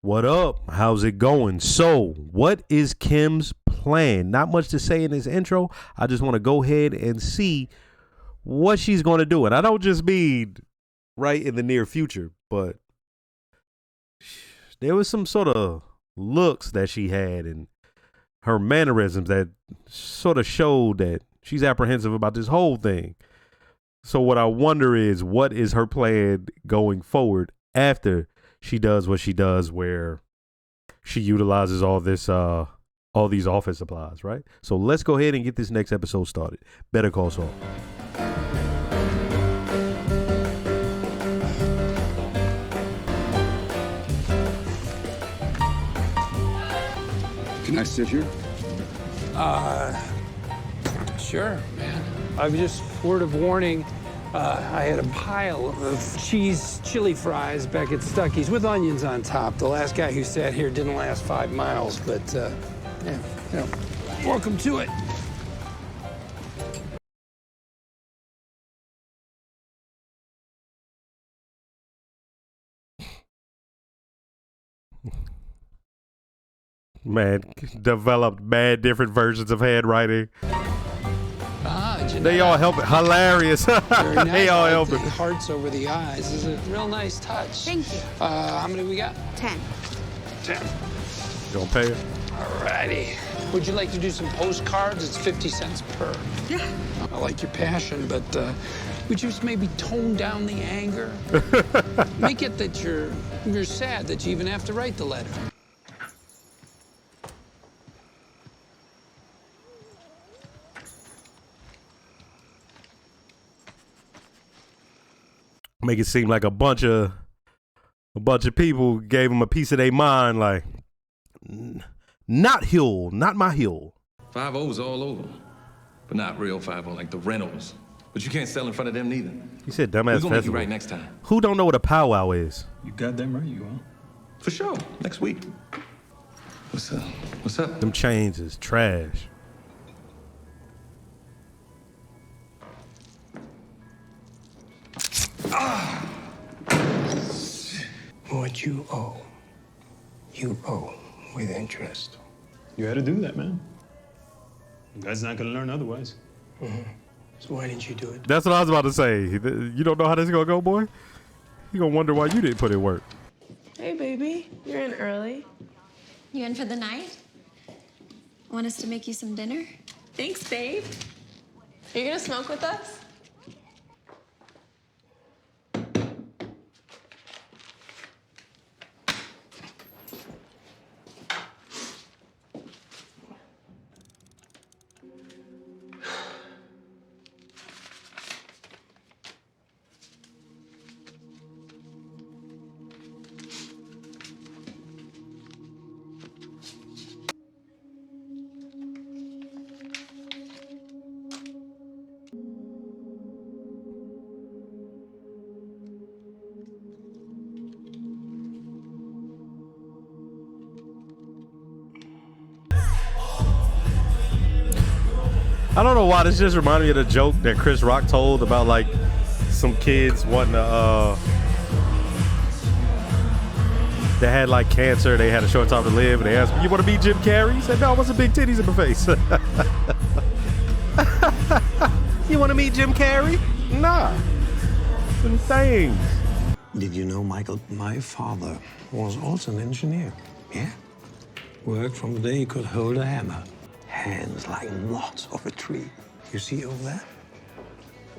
What up? How's it going? So, what is Kim's plan? Not much to say in this intro. I just want to go ahead and see what she's going to do. And I don't just mean right in the near future, but there was some sort of looks that she had and her mannerisms that sort of showed that she's apprehensive about this whole thing. So what I wonder is, what is her plan going forward after she does what she does, where she utilizes all these office supplies, right? So let's go ahead and get this next episode started. Better Call Saul. Can I sit here? Sure, man. I've just, word of warning, I had a pile of cheese chili fries back at Stuckey's with onions on top. The last guy who sat here didn't last 5 miles, but, yeah, you know, welcome to it. Man, developed mad different versions of handwriting. They all help it. Hilarious. They all help it. Hearts over the eyes is a real nice touch. Thank you. How many we got? 10. 10. You gonna pay it? All righty. Would you like to do some postcards? It's 50 cents per. Yeah. I like your passion, but would you just maybe tone down the anger? Make it that you're sad that you even have to write the letter. Make it seem like a bunch of people gave him a piece of their mind, like, not Hill, not my Hill. 5-0's all over, but not real 5-0 like the Reynolds. But you can't sell in front of them neither. He said dumbass We're gonna make you festival. right next time. Who don't know what a powwow is? You goddamn right you are. For sure, next week. What's up? What's up? Them chains is trash. What you owe with interest. You had to do that, man. The guy's not gonna learn otherwise. So why didn't you do it? That's what I was about to say. You don't know how this is gonna go, boy? You gonna wonder why you didn't put in work. Hey, baby. You're in early. You in for the night? Want us to make you some dinner? Thanks, babe. Are you gonna smoke with us? I don't know why this just reminded me of the joke that Chris Rock told about like some kids wanting to they had like cancer, they had a short time to live, and they asked him, "You want to be Jim Carrey?" He said, "No, I want some big titties in my face." You want to meet Jim Carrey? Nah. Some things. Did you know, Michael, my father was also an engineer. Yeah? Worked from the day he could hold a hammer. Hands like knots of a tree. You see over there?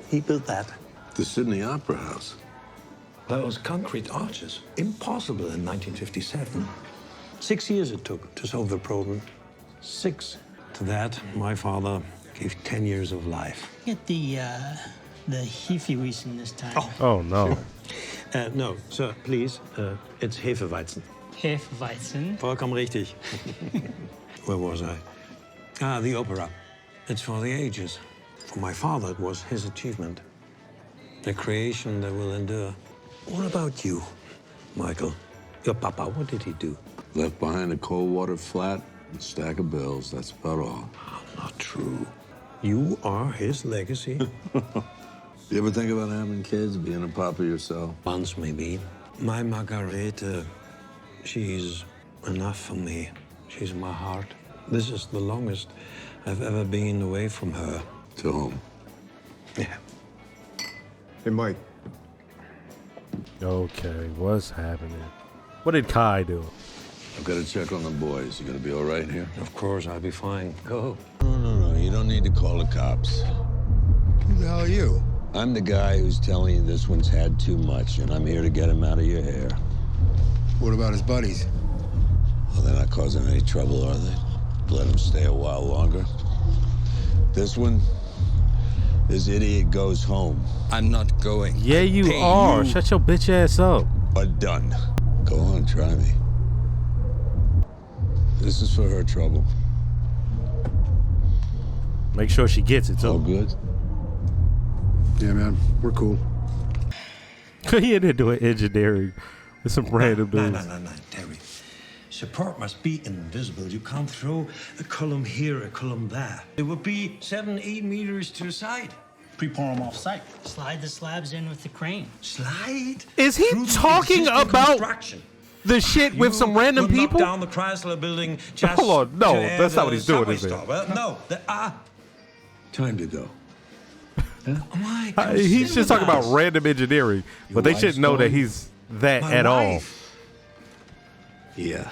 He built that. The Sydney Opera House. Those concrete arches. Impossible in 1957. 6 years it took to solve the problem. 6. To that, my father gave 10 years of life. Get the Hefeweizen this time. Oh no. No, sir, please. It's Hefeweizen. Hefeweizen. Vollkommen richtig. Where was I? Ah, the opera. It's for the ages. For my father, it was his achievement. A creation that will endure. What about you, Michael? Your papa, what did he do? Left behind a cold water flat, a stack of bills. That's about all. Not true. You are his legacy. You ever think about having kids, being a papa yourself? Once, maybe. My Margarete She's enough for me. She's my heart. This is the longest I've ever been away from her. To whom? Yeah. Hey, Mike. Okay, what's happening? What did Kai do? I've got to check on the boys. You gonna be all right here? Of course, I'll be fine. Go. No. You don't need to call the cops. Who the hell are you? I'm the guy who's telling you this one's had too much, and I'm here to get him out of your hair. What about his buddies? Well, they're not causing any trouble, are they? Let him stay a while longer. This idiot goes home. I'm not going. Yeah, you are. Shut your bitch ass up. Or done. Go on, try me. This is for her trouble. Make sure she gets it, too. All good? Yeah, man, we're cool. He in there doing engineering with some random dudes. No, Terry. Support must be invisible. You can't throw a column here, a column there. It would be 7-8 meters to the side. Pre-pour them off-site. Slide the slabs in with the crane. Slide? Is he through the talking existing about construction. the shit with some random will people? Knock down the Chrysler building just Hold on, no, to add that's not what a he's doing, subway is it? stop. Well, no, there are. Time to go. Why? He's just talking about Cinemas. random engineering, but they wife's shouldn't know that gone? he's that My at all. wife. Yeah.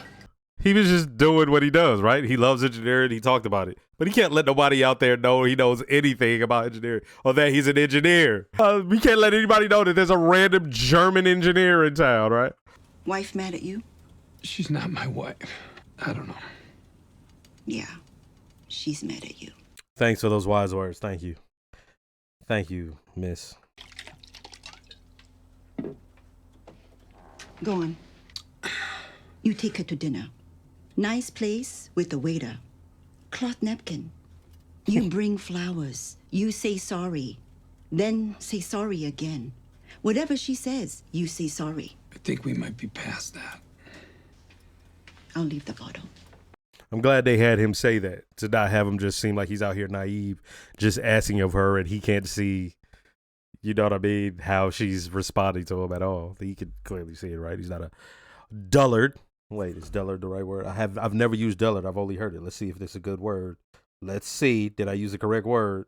He was just doing what he does, right? He loves engineering. He talked about it. But he can't let nobody out there know he knows anything about engineering or that he's an engineer. We can't let anybody know that there's a random German engineer in town, right? Wife mad at you? She's not my wife. I don't know. Yeah, she's mad at you. Thanks for those wise words. Thank you. Thank you, miss. Go on. You take her to dinner. Nice place with the waiter. Cloth napkin. You bring flowers. You say sorry. Then say sorry again. Whatever she says, you say sorry. I think we might be past that. I'll leave the bottle. I'm glad they had him say that, to not have him just seem like he's out here naive, just asking of her and he can't see, you know what I mean, how she's responding to him at all. He could clearly see it, right? He's not a dullard. Wait, is dullard the right word? I've never used dullard. I've only heard it. Let's see if this is a good word. Let's see. Did I use the correct word?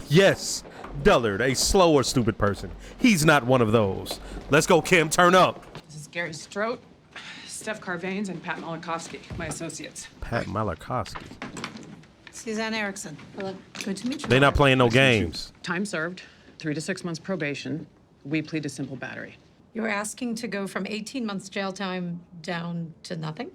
Yes, dullard, a slow or stupid person. He's not one of those. Let's go, Kim. Turn up. This is Gary Strout, Steph Carvanes, and Pat Malakovsky, my associates. Pat Malakovsky. Suzanne Erickson. Hello. Good to meet you. They not playing no games. Time served, 3 to 6 months probation. We plead to simple battery. You're asking to go from 18 months jail time down to nothing?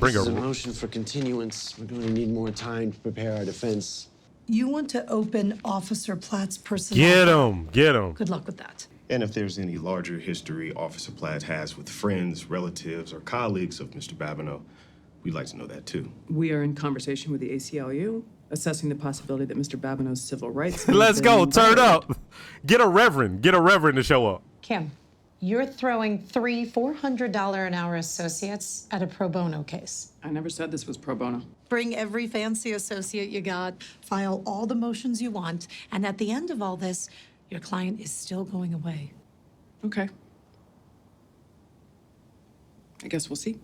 Bring This is her. a motion for continuance. We're going to need more time to prepare our defense. You want to open Officer Platt's personnel. Get him. Get him. Good luck with that. And if there's any larger history Officer Platt has with friends, relatives, or colleagues of Mr. Babineau, we'd like to know that too. We are in conversation with the ACLU, assessing the possibility that Mr. Babineau's civil rights. Let's go. Turn up. Get a reverend. Get a reverend to show up. Kim, you're throwing 3 $400 an hour associates at a pro bono case. I never said this was pro bono. Bring every fancy associate you got, file all the motions you want, and at the end of all this, your client is still going away. Okay. I guess we'll see.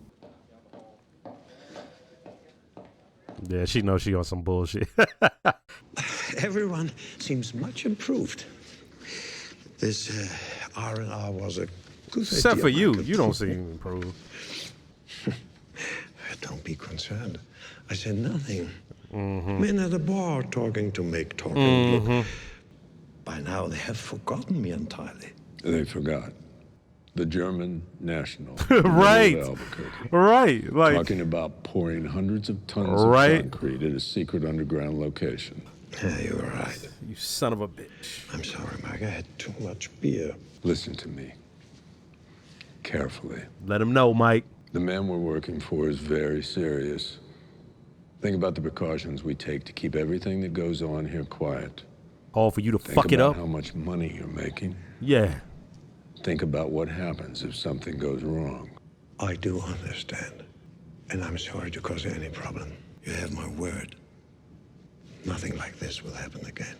Yeah, she knows she on some bullshit. Everyone seems much improved. This R&R was a good Except idea, for you. Michael. You don't seem improved. Don't be concerned. I said nothing. Men at the bar talking to make talking. Look, by now they have forgotten me entirely. They forgot. The German national. Right. of Albuquerque. Right. Like, Talking about pouring hundreds of tons Right. of concrete at a secret underground location. Yeah, you were right. you son of a bitch. I'm sorry, Mike. I had too much beer. Listen to me. Carefully. Let him know, Mike. The man we're working for is very serious. Think about the precautions we take to keep everything that goes on here quiet. All for you to Think fuck it about up. how much money you're making. Yeah. Think about what happens if something goes wrong. I do understand. And I'm sorry to cause you any problem. You have my word. Nothing like this will happen again.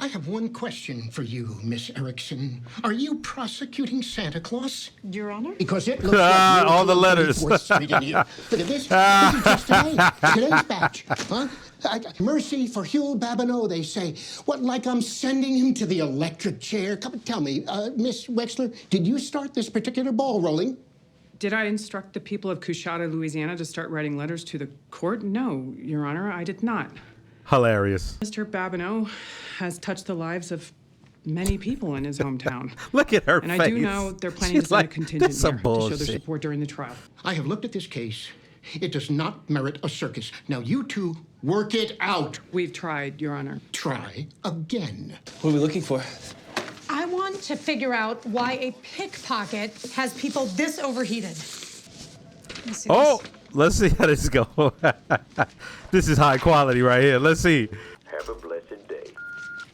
I have one question for you, Miss Erickson. Are you prosecuting Santa Claus? Your Honor? Because it looks like you're all the doing letters. 34th Street in here. Look at this. This is just today's batch. Huh? Mercy for Hugh Babineau, they say. What, like I'm sending him to the electric chair? Come tell me, Miss Wexler, did you start this particular ball rolling? Did I instruct the people of Coushatta, Louisiana to start writing letters to the court? No, Your Honor, I did not. Hilarious. Mr. Babineau has touched the lives of many people in his hometown. Look at her and face. I do know they're planning to send a contingent "This there some to show bullshit." their support during the trial. I have looked at this case. It does not merit a circus. Now you two work it out. We've tried, Your Honor. Try again. What are we looking for? I want to figure out why a pickpocket has people this overheated. Oh, let's see how this goes. This is high quality right here. Let's see. Have a blessed day.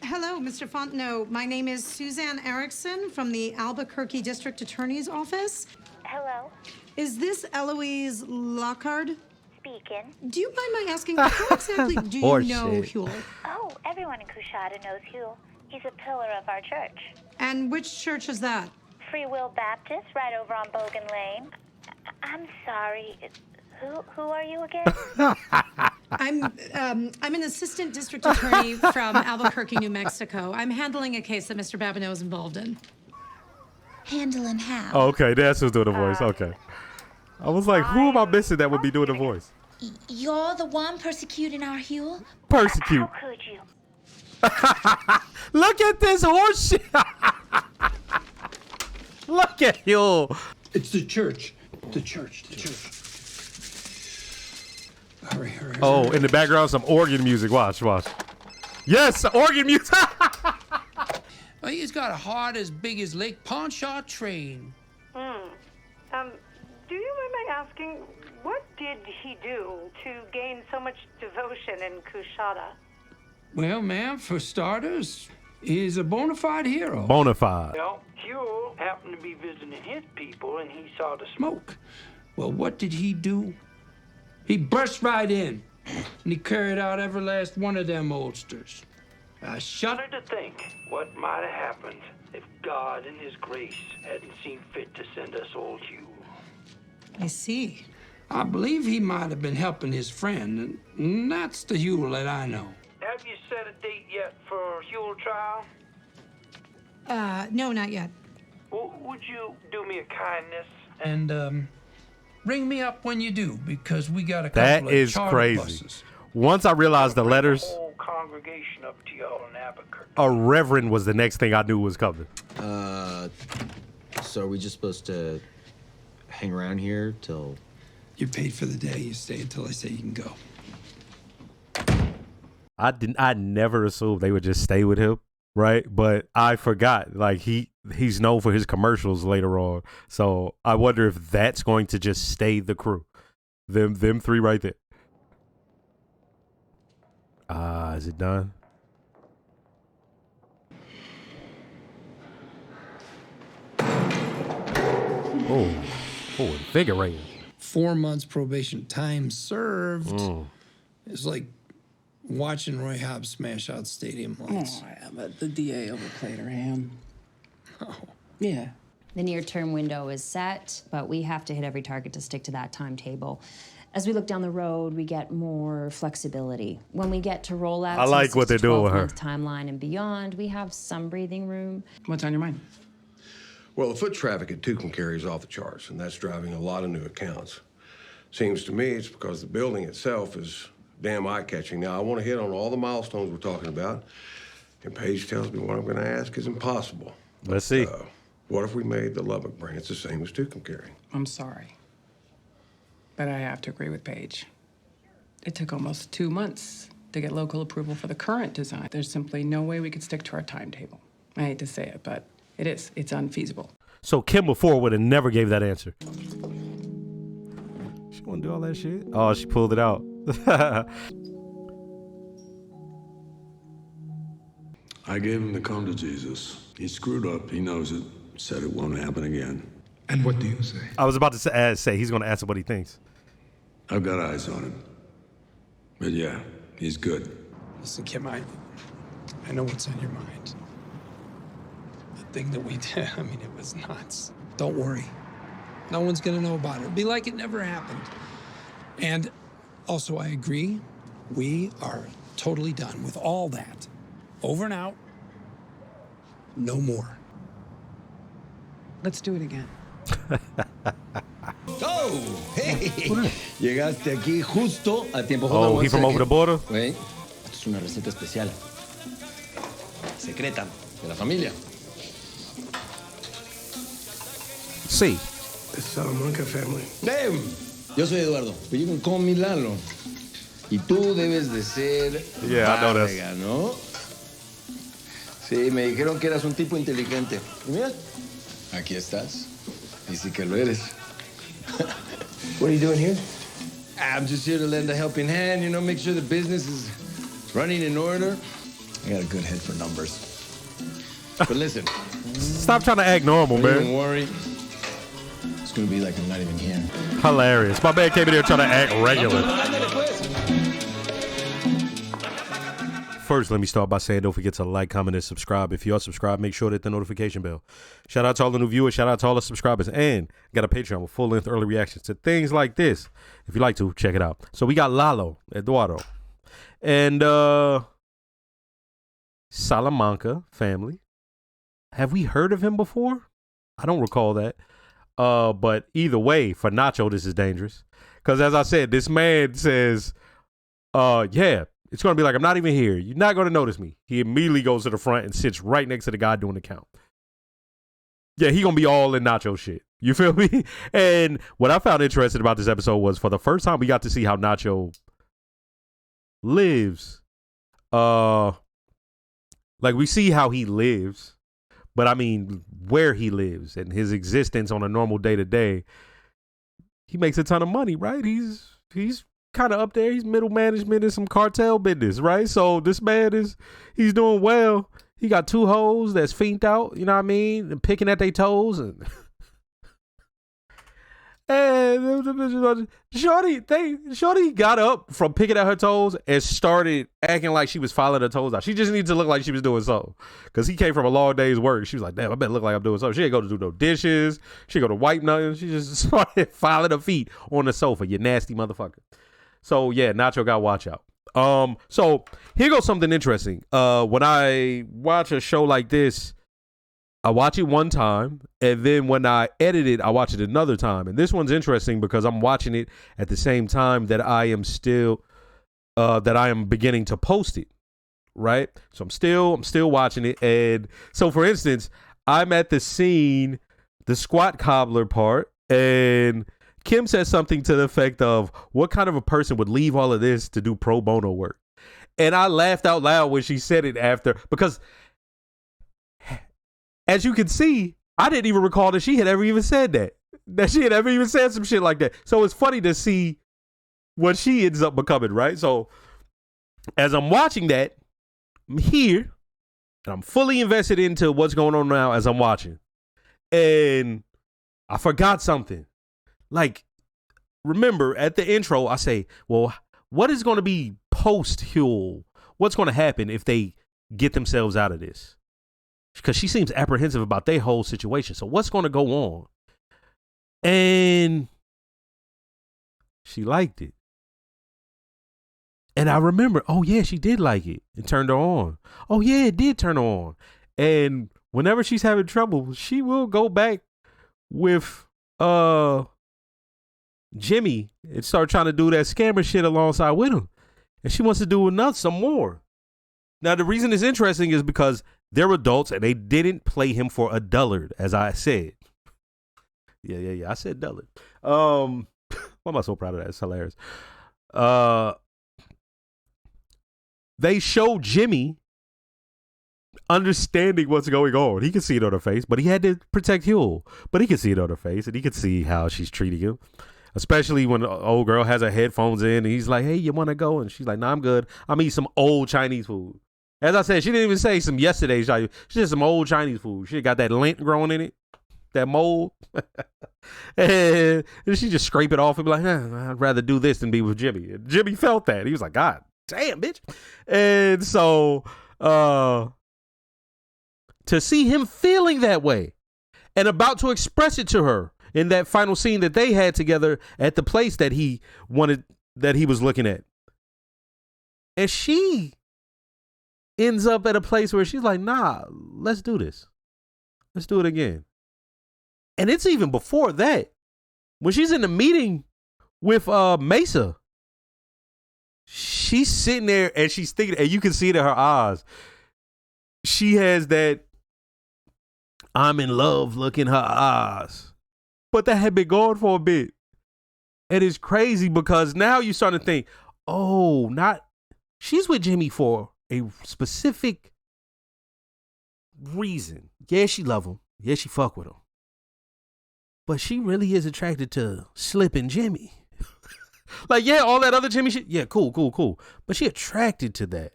Hello, Mr. Fontenot. My name is Suzanne Erickson from the Albuquerque District Attorney's Office. Hello. Is this Eloise Lockhart? Speaking. Do you mind my asking, how exactly do you know Huel? Oh, everyone in Coushatta knows Huel. He's a pillar of our church. And which church is that? Free Will Baptist, right over on Bogan Lane. I'm sorry. Who are you again? I'm an assistant district attorney from Albuquerque, New Mexico. I'm handling a case that Mr. Babineau is involved in. Handling how? Oh, okay, that's who's doing the voice. Okay. I was like, who am I missing that would be doing the voice? You're the one persecuting our Huel? Persecute. How could you? Look at this horse shit. Look at you. It's the church. The church. Hurry. Oh, in the background, some organ music. Watch. Yes, organ music. Well, he's got a heart as big as Lake Pontchartrain. Do you mind my asking, what did he do to gain so much devotion in Coushatta? Well, ma'am, for starters, he's a bona fide hero. Bona fide. Well, Hugh happened to be visiting his people, and he saw the Smoke. Well, what did he do? He burst right in, and he carried out every last one of them oldsters. I shudder to think what might have happened if God in his grace hadn't seen fit to send us old Hugh. I see. I believe he might have been helping his friend, and that's the Huel that I know. Have you set a date yet for Huel trial? No, not yet. Well, would you do me a kindness? And, ring me up when you do, because we got a couple That of is charter crazy. buses. Once I realized the letters, Whole congregation up to y'all in Albuquerque. a reverend was the next thing I knew was coming. So are we just supposed to hang around here till... You're paid for the day. You stay until I say you can go. I never assumed they would just stay with him, right? But I forgot, like he's known for his commercials later on. So I wonder if that's going to just stay the crew. Them three right there. Is it done? Oh, invigorating. 4 months probation, time served. It's like watching Roy Hobbs smash out stadium lights. Oh, yeah, but the DA overplayed her hand. Oh. Yeah. The near-term window is set, but we have to hit every target to stick to that timetable. As we look down the road, we get more flexibility. When we get to rollouts, I like what they're doing with her. Timeline and beyond, we have some breathing room. What's on your mind? Well, the foot traffic at Tucumcari is off the charts, and that's driving a lot of new accounts. Seems to me it's because the building itself is damn eye-catching. Now, I want to hit on all the milestones we're talking about, and Paige tells me what I'm going to ask is impossible. Let's see. What if we made the Lubbock branch the same as Tucumcari? I'm sorry, but I have to agree with Paige. It took almost 2 months to get local approval for the current design. There's simply no way we could stick to our timetable. I hate to say it, but it's unfeasible. So Kim before would have never gave that answer. She want to do all that shit? Oh, she pulled it out. I gave him to come to Jesus. He screwed up. He knows it. Said it won't happen again. And what do you say? I was about to say he's going to answer what he thinks. I've got eyes on him. But yeah, he's good. Listen, Kim, I I know what's on your mind. The thing that we did, I mean, it was nuts. Don't worry. No one's gonna know about it. It'll be like it never happened. And also, I agree, we are totally done with all that. Over and out. No more. Let's do it again. ¡Oh! Hey. Llegaste aquí justo a tiempo. Oh, he from over the border? Güey, esto es una receta especial. Secreta de la familia. Sí. The Salamanca family. Damn. Yo soy Eduardo, pero you can call me Lalo. Y tú debes de ser Yeah, I know that. Bárrega, ¿no? Sí, me dijeron que eras un tipo inteligente. Y mira, aquí estás. Y sí que lo eres. What are you doing here? I'm just here to lend a helping hand, you know, make sure the business is running in order. I got a good head for numbers. But listen. Stop trying to act normal, Don't man. even worry. It's gonna be like I'm not even here. Hilarious. My man came in here trying to act regular. First, let me start by saying don't forget to like, comment, and subscribe. If you are subscribed, make sure to hit the notification bell. Shout out to all the new viewers. Shout out to all the subscribers. And got a Patreon with full-length early reactions to things like this. If you like to, check it out. So we got Lalo, Eduardo, and Salamanca family. Have we heard of him before? I don't recall that. But either way, for Nacho, this is dangerous. Because as I said, this man says, yeah, it's going to be like, I'm not even here. You're not going to notice me. He immediately goes to the front and sits right next to the guy doing the count. Yeah, he going to be all in Nacho shit. You feel me? And what I found interesting about this episode was for the first time we got to see how Nacho lives. Like we see how he lives, but I mean where he lives and his existence on a normal day to day. He makes a ton of money, right? He's kind of up there. He's middle management in some cartel business, right? So this man he's doing well. He got 2 hoes that's fiended out, you know what I mean? And picking at their toes and Shorty got up from picking at her toes and started acting like she was filing her toes out. She just needed to look like she was doing something. Because he came from a long day's work. She was like, damn, I better look like I'm doing something. She didn't go to do no dishes. She didn't go to wipe nothing. She just started filing her feet on the sofa, you nasty motherfucker. So yeah, Nacho got watch out. So here goes something interesting. When I watch a show like this, I watch it one time, and then when I edit it, I watch it another time. And this one's interesting because I'm watching it at the same time that I am beginning to post it, right? So I'm still watching it. And so, for instance, I'm at the scene, the squat cobbler part, and Kim says something to the effect of, what kind of a person would leave all of this to do pro bono work? And I laughed out loud when she said it after, because as you can see, I didn't even recall that she had ever even said that she had ever even said some shit like that. So it's funny to see what she ends up becoming, right? So as I'm watching that, I'm here and I'm fully invested into what's going on now as I'm watching. And I forgot something. Like, remember at the intro, I say, well, what is going to be post-Huel? What's going to happen if they get themselves out of this? Because she seems apprehensive about their whole situation. So what's going to go on? And she liked it. And I remember, oh yeah, she did like it. It turned her on. Oh yeah, it did turn her on. And whenever she's having trouble, she will go back with Jimmy and start trying to do that scammer shit alongside with him. And she wants to do some more. Now, the reason it's interesting is because they're adults and they didn't play him for a dullard, as I said. Yeah. I said dullard. Why am I so proud of that? It's hilarious. They show Jimmy understanding what's going on. He can see it on her face, but he had to protect Huel. But he can see it on her face, and he can see how she's treating him. Especially when the old girl has her headphones in, and he's like, hey, you want to go? And she's like, nah, I'm good. I'm eating some old Chinese food. As I said, she didn't even say some yesterday's Chinese. She did some old Chinese food. She got that lint growing in it, that mold. And she just scrape it off and be like, I'd rather do this than be with Jimmy. And Jimmy felt that. He was like, God damn, bitch. And so To see him feeling that way and about to express it to her in that final scene that they had together at the place that he wanted, that he was looking at. And she ends up at a place where she's like, nah, let's do this. Let's do it again. And it's even before that. When she's in the meeting with Mesa, she's sitting there and she's thinking, and you can see it in her eyes. She has that I'm in love look in her eyes. But that had been going for a bit. And it's crazy because now you're starting to think, oh, not, she's with Jimmy for a specific reason. Yeah, she love him. Yeah, she fuck with him. But she really is attracted to Slippin' Jimmy. Like, yeah, all that other Jimmy shit. Yeah, cool. But she attracted to that.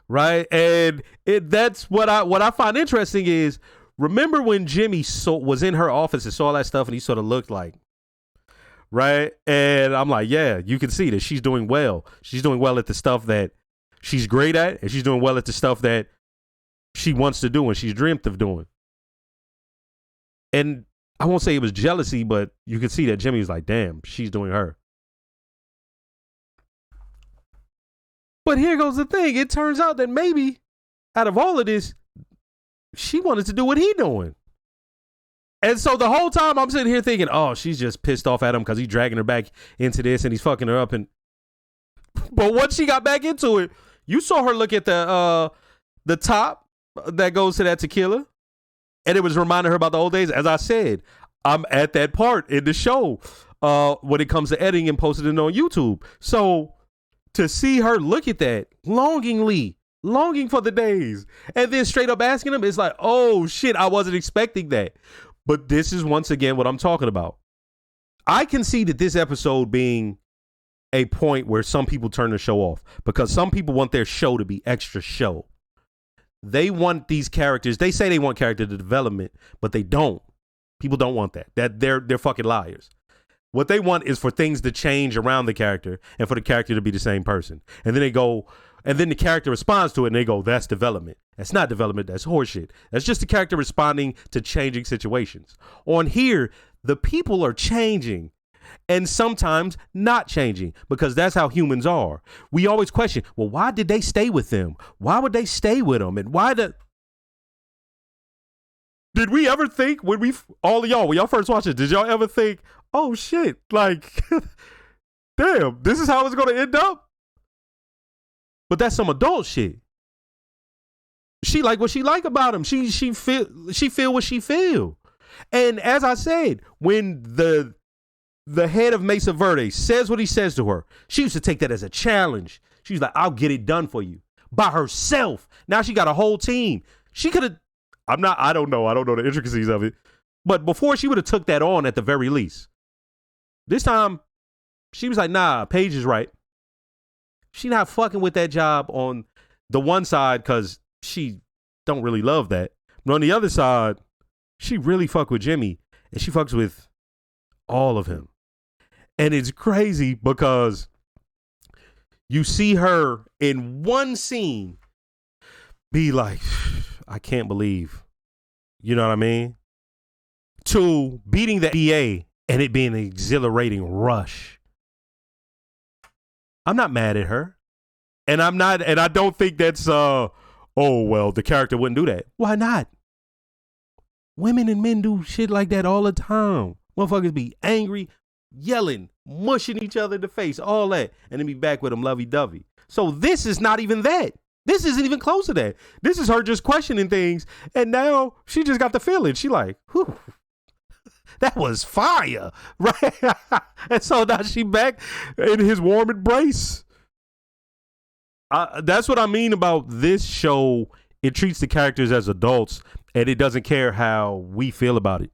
Right? And that's what I find interesting is, remember when Jimmy was in her office and saw all that stuff and he sort of looked like, right? And I'm like, yeah, you can see that she's doing well. She's doing well at the stuff that she's great at, and she's doing well at the stuff that she wants to do and she's dreamt of doing. And I won't say it was jealousy, but you can see that Jimmy was like, damn, she's doing her. But here goes the thing. It turns out that maybe out of all of this, she wanted to do what he doing. And so the whole time I'm sitting here thinking, oh, she's just pissed off at him because he's dragging her back into this and he's fucking her up. But once she got back into it, you saw her look at the top that goes to that tequila. And it was reminding her about the old days. As I said, I'm at that part in the show when it comes to editing and posting it on YouTube. So to see her look at that longing for the days, and then straight up asking him, it's like, oh shit, I wasn't expecting that. But this is once again what I'm talking about. I can see that this episode being a point where some people turn the show off because some people want their show to be extra show. They want these characters. They say they want character development, but they don't. People don't want that. They're fucking liars. What they want is for things to change around the character and for the character to be the same person. And then they go, and then the character responds to it and they go, that's development. That's not development. That's horseshit. That's just the character responding to changing situations. On here, the people are changing and sometimes not changing because that's how humans are. We always question, well, why did they stay with them? Why would they stay with them? And why did we ever think when when y'all first watched it, did y'all ever think, oh shit, like, damn, this is how it's going to end up? But that's some adult shit. She like what she like about him. She feel what she feel. And as I said, when the head of Mesa Verde says what he says to her, she used to take that as a challenge. She was like, I'll get it done for you by herself. Now she got a whole team. She could have, I don't know the intricacies of it, but before she would have took that on at the very least. This time she was like, nah, Paige is right. She not fucking with that job on the one side because she don't really love that. But on the other side, she really fuck with Jimmy and she fucks with all of him. And it's crazy because you see her in one scene be like, I can't believe, you know what I mean? To beating the DA and it being an exhilarating rush. I'm not mad at her. And I don't think that's, oh, well, the character wouldn't do that. Why not? Women and men do shit like that all the time. Motherfuckers be angry, yelling, mushing each other in the face, all that, and then be back with them lovey-dovey. So this is not even that. This isn't even close to that. This is her just questioning things, and now she just got the feeling. She like, whew, that was fire, right? And so now she back in his warm embrace. That's what I mean about this show. It treats the characters as adults, and it doesn't care how we feel about it.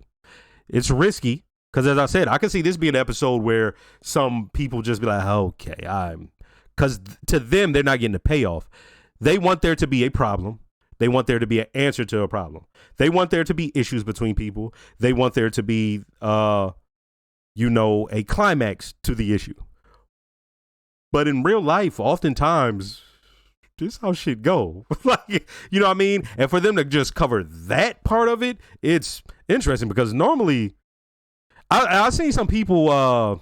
It's risky, because as I said, I can see this being an episode where some people just be like, okay, because to them, they're not getting the payoff. They want there to be a problem. They want there to be an answer to a problem. They want there to be issues between people. They want there to be, a climax to the issue. But in real life, oftentimes, this how shit go. Like, you know what I mean? And for them to just cover that part of it, it's interesting because normally I seen some people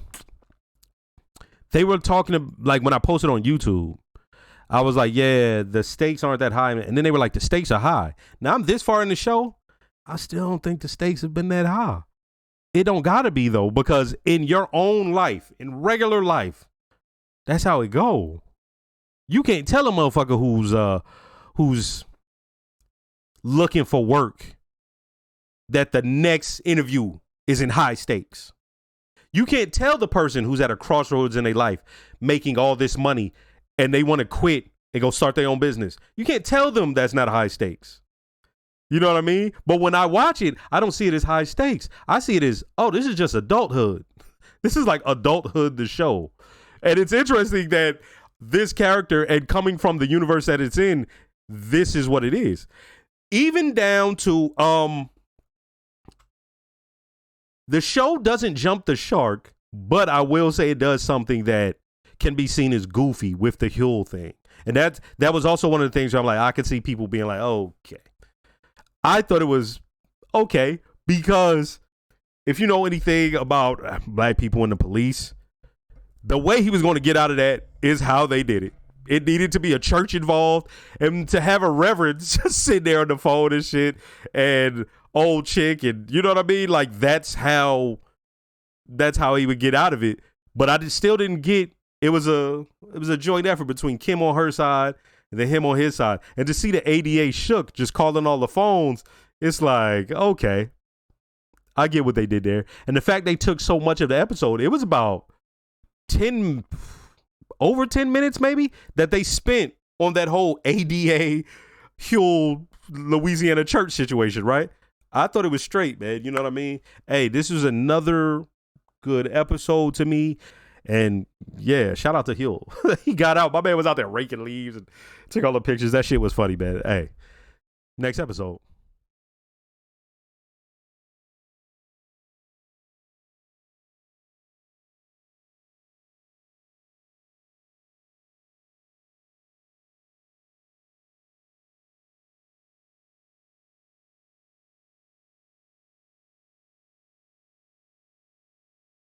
they were talking to, like, when I posted on YouTube, I was like, yeah, the stakes aren't that high. And then they were like, the stakes are high. Now I'm this far in the show, I still don't think the stakes have been that high. It don't gotta be though, because in your own life, in regular life, that's how it go. You can't tell a motherfucker who's looking for work that the next interview is in high stakes. You can't tell the person who's at a crossroads in their life making all this money and they want to quit and go start their own business. You can't tell them that's not high stakes. You know what I mean? But when I watch it, I don't see it as high stakes. I see it as, oh, this is just adulthood. This is like adulthood, the show. And it's interesting that this character, and coming from the universe that it's in, this is what it is. Even down to, the show doesn't jump the shark, but I will say it does something that can be seen as goofy with the Huel thing. And that was also one of the things where I'm like, I could see people being like, okay. I thought it was okay, because if you know anything about black people in the police, the way he was going to get out of that is how they did it. It needed to be a church involved, and to have a reverend just sit there on the phone and shit, and old chick, and you know what I mean? Like, that's how he would get out of it. But I still didn't get, it was a joint effort between Kim on her side and then him on his side. And to see the ADA shook, just calling all the phones, it's like, okay, I get what they did there. And the fact they took so much of the episode, it was about over 10 minutes maybe, that they spent on that whole ADA Huel Louisiana church situation, right? I thought it was straight, man. You know what I mean? Hey, this was another good episode to me. And yeah, shout out to Huel. He got out. My man was out there raking leaves and took all the pictures. That shit was funny, man. Hey, next episode.